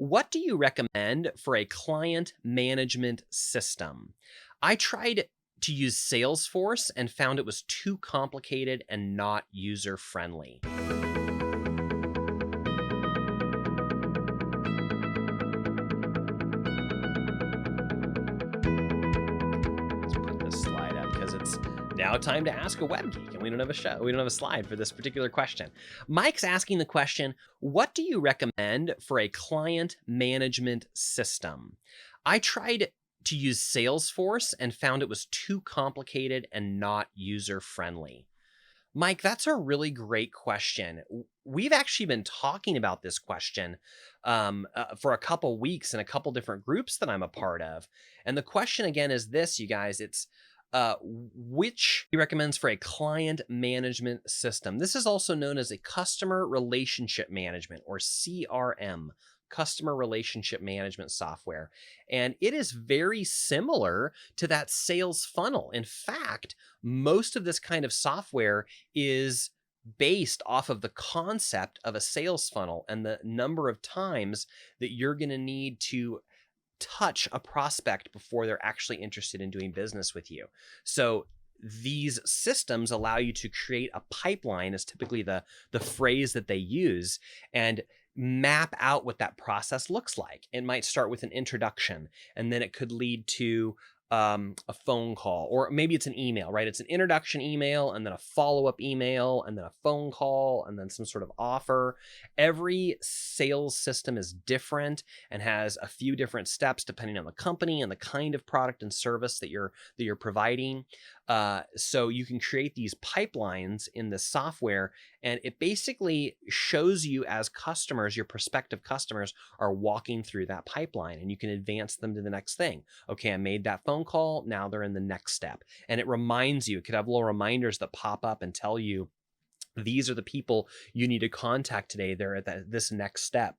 What do you recommend for a client management system? I tried to use Salesforce and found it was too complicated and not user friendly. Let's put this slide up because it's now time to ask a web geek, and we don't have a show. We don't have a slide for this particular question. Mike's asking the question, what do you recommend for a client management system? I tried to use Salesforce and found it was too complicated and not user friendly. Mike, that's a really great question. We've actually been talking about this question for a couple weeks in a couple different groups that I'm a part of. And the question again is this, you guys, it's which he recommends for a client management system. This is also known as a customer relationship management, or CRM, customer relationship management software. And it is very similar to that sales funnel. In fact, most of this kind of software is based off of the concept of a sales funnel and the number of times that you're going to need to touch a prospect before they're actually interested in doing business with you. So these systems allow you to create a pipeline, is typically the phrase that they use, and map out what that process looks like. It might start with an introduction, and then it could lead to a phone call, or maybe it's an email, right? It's an introduction email, and then a follow-up email, and then a phone call, and then some sort of offer. Every sales system is different and has a few different steps depending on the company and the kind of product and service that you're providing. So you can create these pipelines in the software, and it basically shows you as customers, your prospective customers are walking through that pipeline, and you can advance them to the next thing. Okay, I made that phone call. Now they're in the next step. And it reminds you, it could have little reminders that pop up and tell you, these are the people you need to contact today. They're at this next step.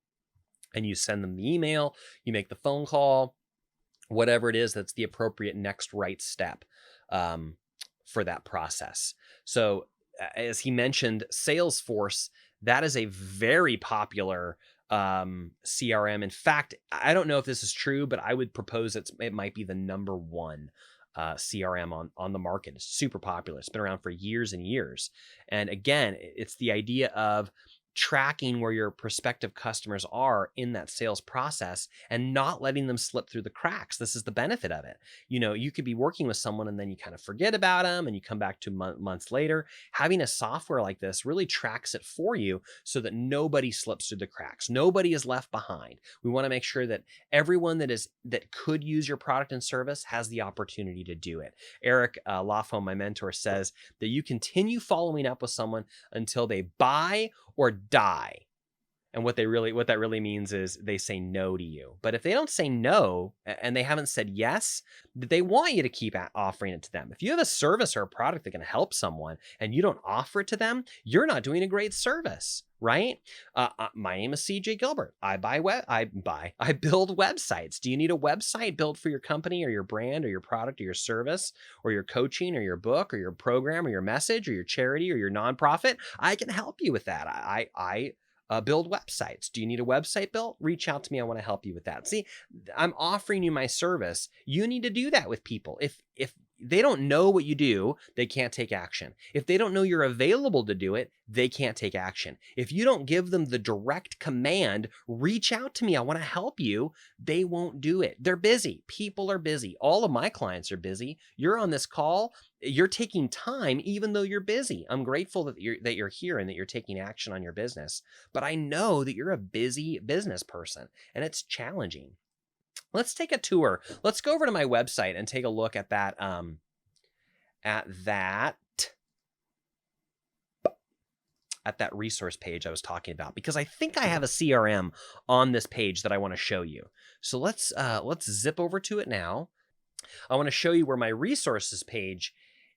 And you send them the email, you make the phone call, whatever it is, that's the appropriate next right step for that process. So as he mentioned, Salesforce, that is a very popular CRM. In fact, I don't know if this is true, but I would propose it might be the number one CRM on the market. It's super popular. It's been around for years and years. And again, it's the idea of tracking where your prospective customers are in that sales process and not letting them slip through the cracks. This is the benefit of it. You know, you could be working with someone and then you kind of forget about them and you come back to months later. Having a software like this really tracks it for you so that nobody slips through the cracks. Nobody is left behind. We want to make sure that everyone that could use your product and service has the opportunity to do it. Eric Lafon, my mentor, says that you continue following up with someone until they buy or die. And what that really means is they say no to you. But if they don't say no and they haven't said yes, they want you to keep offering it to them. If you have a service or a product that can help someone and you don't offer it to them, you're not doing a great service, right? My name is CJ Gilbert. I build websites. Do you need a website built for your company or your brand or your product or your service or your coaching or your book or your program or your message or your charity or your nonprofit? I can help you with that. I build websites. Do you need a website built? Reach out to me. I want to help you with that. See, I'm offering you my service. You need to do that with people. If they don't know what you do, they can't take action. If they don't know you're available to do it, they can't take action. If you don't give them the direct command, reach out to me, I want to help you, they won't do it. They're busy. People are busy. All of my clients are busy. You're on this call. You're taking time, even though you're busy. I'm grateful that you're here and that you're taking action on your business. But I know that you're a busy business person, and it's challenging. Let's take a tour. Let's go over to my website and take a look at that resource page I was talking about, because I think I have a CRM on this page that I want to show you. So let's zip over to it now. I want to show you where my resources page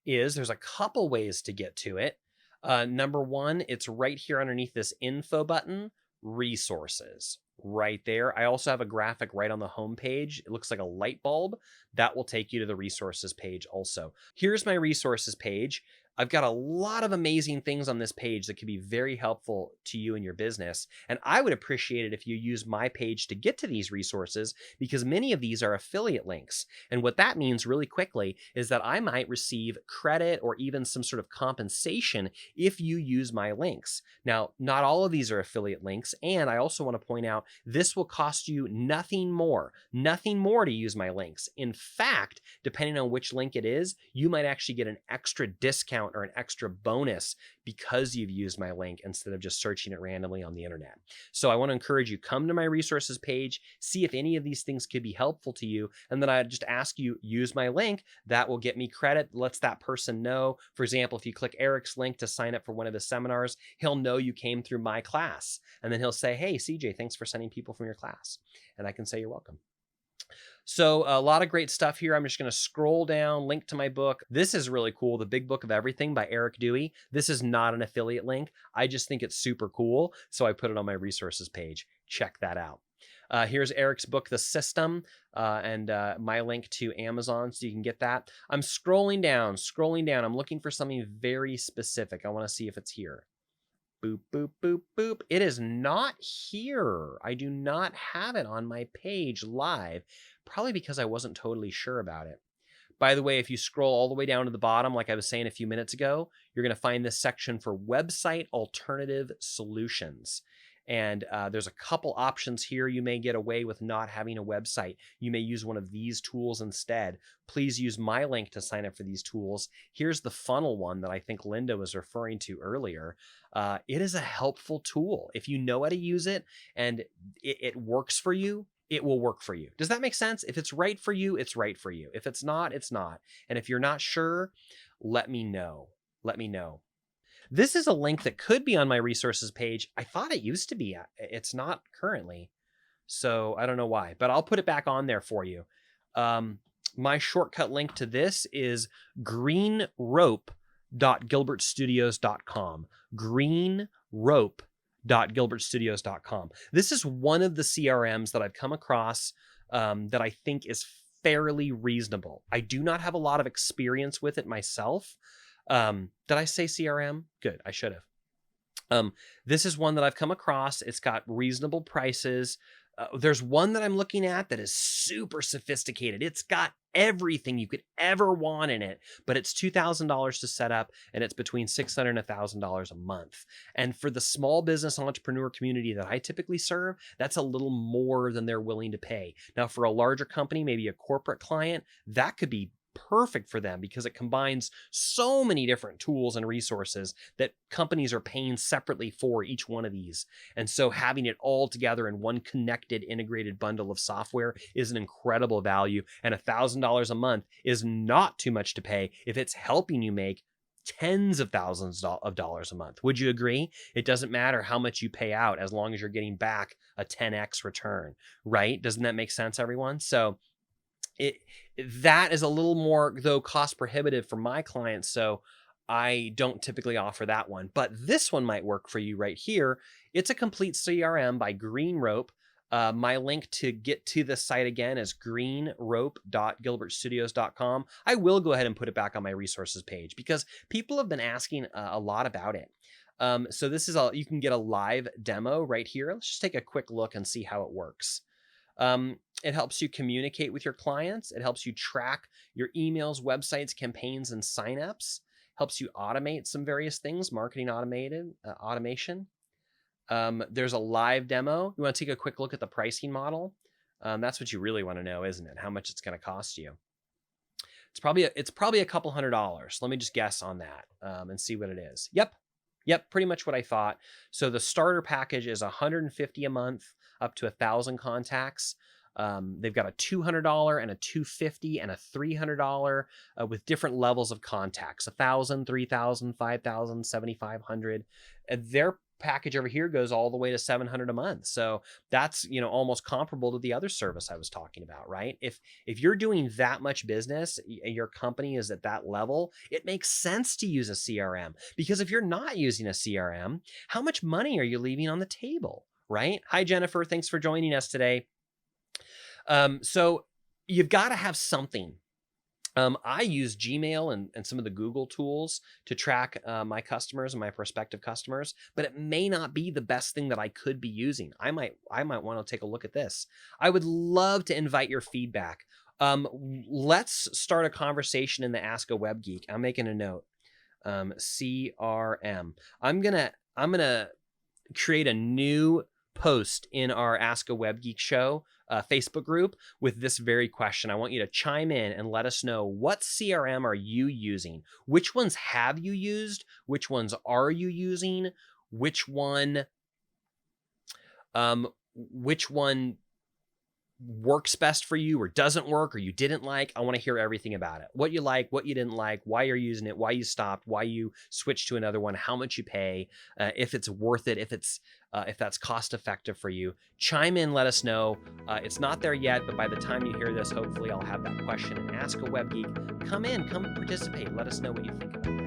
is. There's a couple ways to get to it. Number one, it's right here underneath this info button, resources. Right there. I also have a graphic right on the home page. It looks like a light bulb. That will take you to the resources page also. Here's my resources page. I've got a lot of amazing things on this page that could be very helpful to you and your business. And I would appreciate it if you use my page to get to these resources, because many of these are affiliate links. And what that means really quickly is that I might receive credit or even some sort of compensation if you use my links. Now, not all of these are affiliate links. And I also want to point out, this will cost you nothing more to use my links. In fact, depending on which link it is, you might actually get an extra discount or an extra bonus because you've used my link instead of just searching it randomly on the internet. So I want to encourage you, come to my resources page, see if any of these things could be helpful to you. And then I just ask you, use my link. That will get me credit, lets that person know. For example, if you click Eric's link to sign up for one of his seminars, he'll know you came through my class. And then he'll say, hey, CJ, thanks for sending people from your class. And I can say, you're welcome. So a lot of great stuff here. I'm just going to scroll down, link to my book. This is really cool. The Big Book of Everything by Eric Dewey. This is not an affiliate link. I just think it's super cool. So I put it on my resources page. Check that out. Here's Eric's book, The System, and my link to Amazon so you can get that. I'm scrolling down. I'm looking for something very specific. I want to see if it's here. Boop, boop, boop, boop. It is not here. I do not have it on my page live, probably because I wasn't totally sure about it. By the way, if you scroll all the way down to the bottom, like I was saying a few minutes ago, you're going to find this section for website alternative solutions. And there's a couple options here. You may get away with not having a website. You may use one of these tools instead. Please use my link to sign up for these tools. Here's the funnel one that I think Linda was referring to earlier. It is a helpful tool. If you know how to use it and it works for you, it will work for you. Does that make sense? If it's right for you, it's right for you. If it's not, it's not. And if you're not sure, let me know. This is a link that could be on my resources page. I thought it used to be. It's not currently. So I don't know why, but I'll put it back on there for you. My shortcut link to this is greenrope.gilbertstudios.com. Greenrope.gilbertstudios.com. This is one of the CRMs that I've come across that I think is fairly reasonable. I do not have a lot of experience with it myself. Did I say CRM? Good. I should have. This is one that I've come across. It's got reasonable prices. There's one that I'm looking at that is super sophisticated. It's got everything you could ever want in it, but it's $2,000 to set up, and it's between $600 and $1,000 a month. And for the small business entrepreneur community that I typically serve, that's a little more than they're willing to pay. Now, for a larger company, maybe a corporate client, that could be perfect for them because it combines so many different tools and resources that companies are paying separately for each one of these. And so having it all together in one connected, integrated bundle of software is an incredible value. And $1,000 a month is not too much to pay if it's helping you make tens of thousands of dollars a month. Would you agree? It doesn't matter how much you pay out as long as you're getting back a 10x return, right? Doesn't that make sense, everyone? So that is a little more, though, cost prohibitive for my clients, so I don't typically offer that one. But this one might work for you right here. It's a complete CRM by Green Rope. My link to get to the site again is greenrope.gilbertstudios.com. I will go ahead and put it back on my resources page because people have been asking a lot about it. So this is you can get a live demo right here. Let's just take a quick look and see how it works. It helps you communicate with your clients. It helps you track your emails, websites, campaigns, and signups. Helps you automate some various things, marketing automation. There's a live demo. You want to take a quick look at the pricing model. That's what you really want to know, isn't it? How much it's going to cost you. It's probably a couple $100. Let me just guess on that and see what it is. Yep, pretty much what I thought. So the starter package is $150 a month, up to 1,000 contacts. They've got a $200 and a $250 and a $300 with different levels of contacts: 1,000, 3,000, 5,000, 7,500. Their package over here goes all the way to $700 a month. So that's, almost comparable to the other service I was talking about, right? If you're doing that much business, your company is at that level, it makes sense to use a CRM, because if you're not using a CRM, how much money are you leaving on the table, right? Hi, Jennifer. Thanks for joining us today. So you've got to have something. I use Gmail and some of the Google tools to track my customers and my prospective customers, but it may not be the best thing that I could be using. I might want to take a look at this. I would love to invite your feedback. Let's start a conversation in the Ask a Web Geek. I'm making a note. CRM. I'm gonna create a new post in our Ask a Web Geek show Facebook group with this very question. I want you to chime in and let us know, what CRM are you using? Which ones have you used? Which ones are you using? Which one works best for you or doesn't work or you didn't like? I want to hear everything about it. What you like, what you didn't like, why you're using it, why you stopped, why you switched to another one, how much you pay, if it's worth it, if that's cost effective for you. Chime in, let us know. It's not there yet, but by the time you hear this, hopefully I'll have that question and Ask a Web Geek. Come participate. Let us know what you think about that.